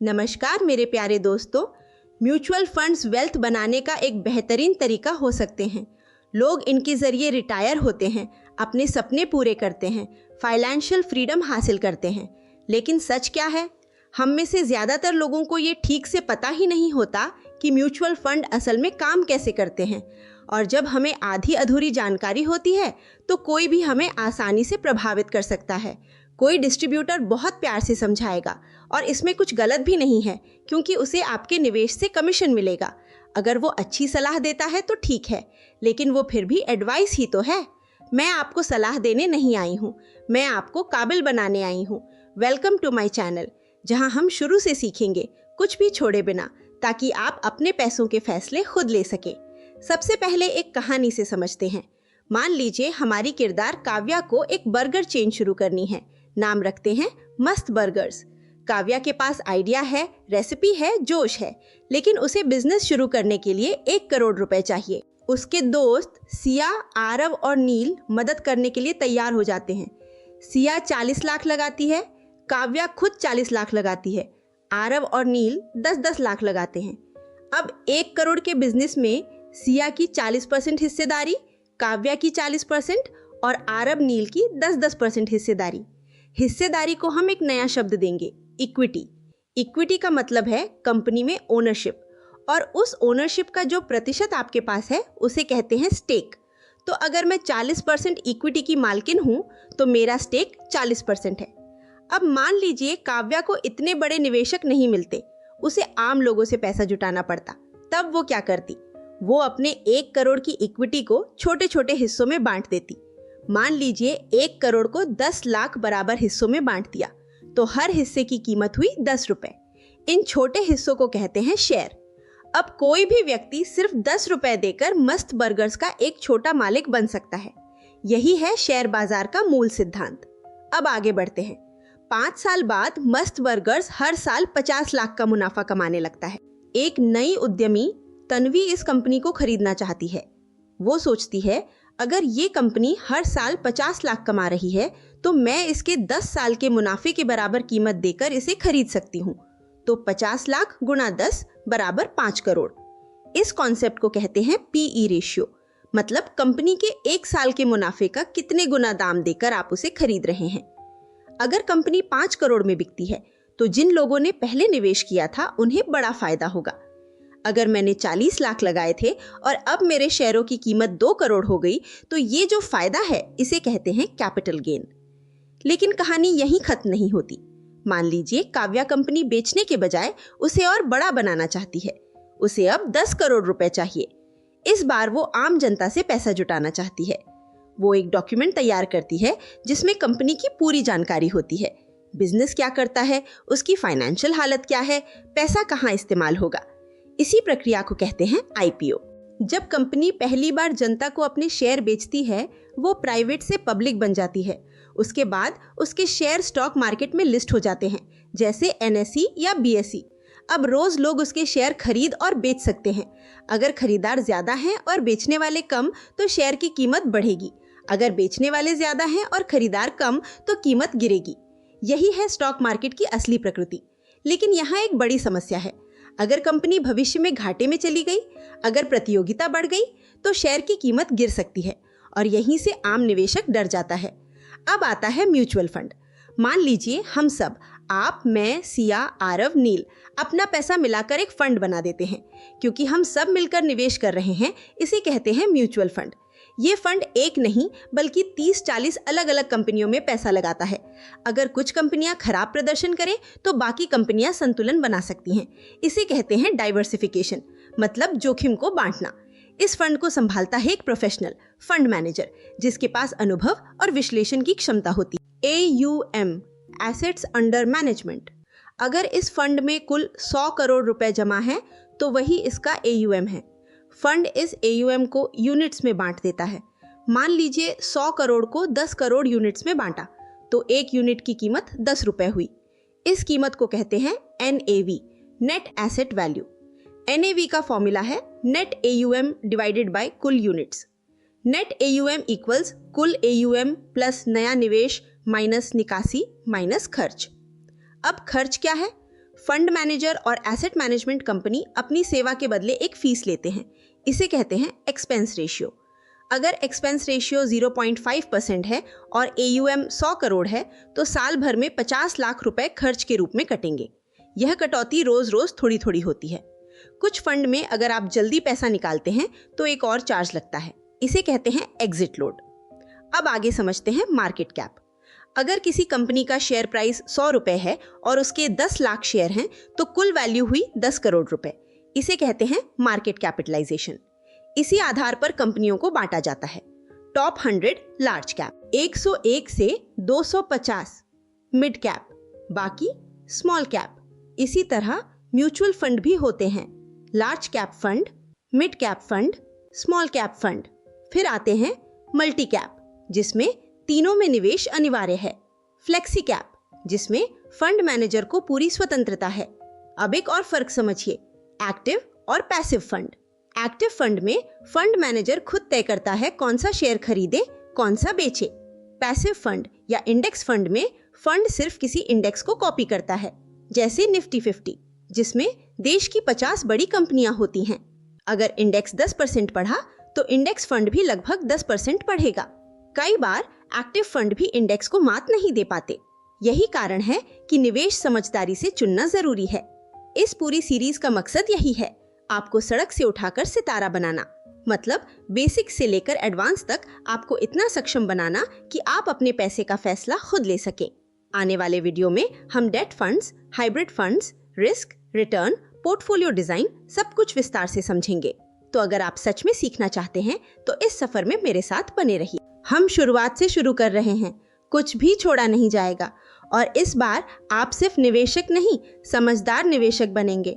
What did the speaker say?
नमस्कार मेरे प्यारे दोस्तों। म्यूचुअल फंड्स वेल्थ बनाने का एक बेहतरीन तरीका हो सकते हैं। लोग इनके ज़रिए रिटायर होते हैं, अपने सपने पूरे करते हैं, फाइनेंशियल फ्रीडम हासिल करते हैं। लेकिन सच क्या है? हम में से ज़्यादातर लोगों को ये ठीक से पता ही नहीं होता कि म्यूचुअल फंड असल में काम कैसे करते हैं। और जब हमें आधी अधूरी जानकारी होती है तो कोई भी हमें आसानी से प्रभावित कर सकता है। कोई डिस्ट्रीब्यूटर बहुत प्यार से समझाएगा और इसमें कुछ गलत भी नहीं है, क्योंकि उसे आपके निवेश से कमीशन मिलेगा। अगर वो अच्छी सलाह देता है तो ठीक है, लेकिन वो फिर भी एडवाइस ही तो है। मैं आपको सलाह देने नहीं आई हूँ, मैं आपको काबिल बनाने आई हूँ। वेलकम टू माय चैनल, जहाँ हम शुरू से सीखेंगे, कुछ भी छोड़े बिना, ताकि आप अपने पैसों के फैसले खुद ले सके। सबसे पहले एक कहानी से समझते हैं। मान लीजिए हमारी किरदार काव्या को एक बर्गर चेन शुरू करनी है। नाम रखते हैं मस्त बर्गर्स। काव्या के पास आइडिया है, रेसिपी है, जोश है, लेकिन उसे बिजनेस शुरू करने के लिए 1 करोड़ रुपए चाहिए। उसके दोस्त सिया, आरव और नील मदद करने के लिए तैयार हो जाते हैं। सिया 40 लाख लगाती है, काव्या खुद 40 लाख लगाती है, आरव और नील 10-10 लाख लगाते हैं। अब 1 करोड़ के बिजनेस में सिया की 40% हिस्सेदारी, काव्या की 40% और आरव नील की 10-10% हिस्सेदारी। हिस्सेदारी को हम एक नया शब्द देंगे, इक्विटी। इक्विटी का मतलब है कंपनी में ओनरशिप, और उस ओनरशिप का जो प्रतिशत आपके पास है उसे कहते हैं स्टेक। तो अगर मैं 40% इक्विटी की मालकिन हूँ तो मेरा स्टेक 40% है। अब मान लीजिए काव्या को इतने बड़े निवेशक नहीं मिलते, उसे आम लोगों से पैसा जुटाना पड़ता। तब वो क्या करती? वो अपने 1 करोड़ की इक्विटी को छोटे छोटे हिस्सों में बांट देती। मान लीजिए 1 करोड़ को 10 लाख बराबर हिस्सों में बांट दिया, तो हर हिस्से की कीमत हुई 10 रुपए। इन छोटे हिस्सों को कहते हैं शेयर। अब कोई भी व्यक्ति सिर्फ 10 रुपए देकर मस्त बर्गर्स का एक छोटा मालिक बन सकता है। यही है शेयर बाजार का मूल सिद्धांत। अब आगे बढ़ते हैं। 5 साल बाद मस्त बर्गर्स हर साल 50 लाख का मुनाफा कमाने लगता है। एक नई उद्यमी तन्वी इस कंपनी को खरीदना चाहती है। वो सोचती है, अगर ये कंपनी हर साल 50 लाख कमा रही है तो मैं इसके 10 साल के मुनाफे के बराबर कीमत देकर इसे खरीद सकती हूँ। तो 50 लाख गुणा 10 बराबर 5 करोड़। इस कॉन्सेप्ट को कहते हैं पीई रेशियो, मतलब कंपनी के 1 साल के मुनाफे का कितने गुना दाम देकर आप उसे खरीद रहे हैं। अगर कंपनी 5 करोड़ में बिकती है तो जिन लोगों ने पहले निवेश किया था उन्हें बड़ा फायदा होगा। अगर मैंने 40 लाख लगाए थे और अब मेरे शेयरों की कीमत 2 करोड़ हो गई, तो ये जो फायदा है इसे कहते हैं कैपिटल गेन। लेकिन कहानी यहीं खत्म नहीं होती। मान लीजिए काव्या कंपनी बेचने के बजाय उसे और बड़ा बनाना चाहती है। उसे अब 10 करोड़ रुपए चाहिए। इस बार वो आम जनता से पैसा जुटाना चाहती है। वो एक डॉक्यूमेंट तैयार करती है जिसमें कंपनी की पूरी जानकारी होती है। बिजनेस क्या करता है, उसकी फाइनेंशियल हालत क्या है, पैसा कहाँ इस्तेमाल होगा। इसी प्रक्रिया को कहते हैं आईपीओ। जब कंपनी पहली बार जनता को अपने शेयर बेचती है, वो प्राइवेट से पब्लिक बन जाती है। उसके बाद उसके शेयर स्टॉक मार्केट में लिस्ट हो जाते हैं, जैसे एनएसई या बीएसई। अब रोज लोग उसके शेयर खरीद और बेच सकते हैं। अगर खरीदार ज्यादा हैं और बेचने वाले कम तो शेयर की कीमत बढ़ेगी। अगर बेचने वाले ज्यादा हैं और खरीदार कम तो कीमत गिरेगी। यही है स्टॉक मार्केट की असली प्रकृति। लेकिन यहाँ एक बड़ी समस्या है। अगर कंपनी भविष्य में घाटे में चली गई, अगर प्रतियोगिता बढ़ गई, तो शेयर की कीमत गिर सकती है और यहीं से आम निवेशक डर जाता है। अब आता है म्यूचुअल फंड। मान लीजिए हम सब, आप, मैं, सिया, आरव, नील, अपना पैसा मिलाकर एक फंड बना देते हैं। क्योंकि हम सब मिलकर निवेश कर रहे हैं, इसे कहते हैं म्यूचुअल फंड। ये फंड एक नहीं बल्कि 30-40 अलग अलग कंपनियों में पैसा लगाता है। अगर कुछ कंपनियां खराब प्रदर्शन करें तो बाकी कंपनियां संतुलन बना सकती हैं। इसे कहते हैं डाइवर्सिफिकेशन, मतलब जोखिम को बांटना। इस फंड को संभालता है एक प्रोफेशनल फंड मैनेजर, जिसके पास अनुभव और विश्लेषण की क्षमता होती है। AUM, assets under management. अगर इस फंड में कुल 100 करोड़ रुपए जमा है तो वही इसका AUM है। फंड इस AUM को यूनिट्स में बांट देता है। मान लीजिए 100 करोड़ को 10 करोड़ यूनिट्स में बांटा, तो एक यूनिट की कीमत 10 रुपए हुई। इस कीमत को कहते हैं NAV, net asset value. NAV का फॉर्मूला है नेट AUM डिवाइडेड बाय कुल यूनिट्स। नेट AUM इक्वल्स कुल AUM प्लस नया निवेश माइनस निकासी माइनस खर्च। अब खर्च क्या है? फंड मैनेजर और एसेट मैनेजमेंट कंपनी अपनी सेवा के बदले एक फीस लेते हैं। इसे कहते हैं एक्सपेंस रेशियो। अगर एक्सपेंस रेशियो 0.5% है और AUM 100 करोड़ है तो साल भर में 50 लाख रुपए खर्च के रूप में कटेंगे। यह कटौती रोज रोज थोड़ी थोड़ी होती है। कुछ फंड में अगर आप जल्दी पैसा निकालते हैं तो एक और चार्ज लगता है। इसे कहते हैं एग्जिट लोड। अब आगे समझते हैं मार्केट कैप। अगर किसी कंपनी का शेयर प्राइस 100 रुपए है और उसके 10 लाख शेयर हैं तो कुल वैल्यू हुई 10 करोड़ रुपए। इसे कहते हैं मार्केट कैपिटलाइजेशन। इसी आधार पर कंपनियों को बांटा जाता है। टॉप 100 लार्ज कैप, 101 से 250 मिड कैप, बाकी स्मॉल कैप। इसी तरह म्यूचुअल फंड भी होते हैं, large cap fund, mid cap fund, small cap fund. फिर आते हैं मल्टी कैप, जिसमें तीनों में निवेश अनिवार्य है। फ्लेक्सी कैप, जिसमें फंड मैनेजर को पूरी स्वतंत्रता है। अब एक और फर्क समझिए, एक्टिव और पैसिव फंड। एक्टिव फंड में फंड मैनेजर खुद तय करता है कौन सा शेयर खरीदे, कौन सा बेचे। पैसिव फंड या इंडेक्स फंड में फंड सिर्फ किसी इंडेक्स को कॉपी करता है, जैसे निफ्टी 50, जिसमें देश की 50 बड़ी कंपनियां होती हैं। अगर इंडेक्स 10% बढ़ा तो इंडेक्स फंड भी लगभग 10% बढ़ेगा। कई बार एक्टिव फंड भी इंडेक्स को मात नहीं दे पाते। यही कारण है कि निवेश समझदारी से चुनना जरूरी है। इस पूरी सीरीज का मकसद यही है, आपको सड़क से उठाकर सितारा बनाना। मतलब बेसिक से लेकर एडवांस तक आपको इतना सक्षम बनाना कि आप अपने पैसे का फैसला खुद ले सके। आने वाले वीडियो में हम date funds, hybrid funds, risk, return, portfolio design सब कुछ विस्तार से समझेंगे। तो अगर आप सच में सीखना चाहते हैं तो इस सफर में मेरे साथ बने रहिए। हम शुरुआत से शुरू कर रहे हैं, कुछ भी छोड़ा नहीं जाएगा और इस बार आप सिर्फ निवेशक नहीं, समझदार निवेशक बनेंगे।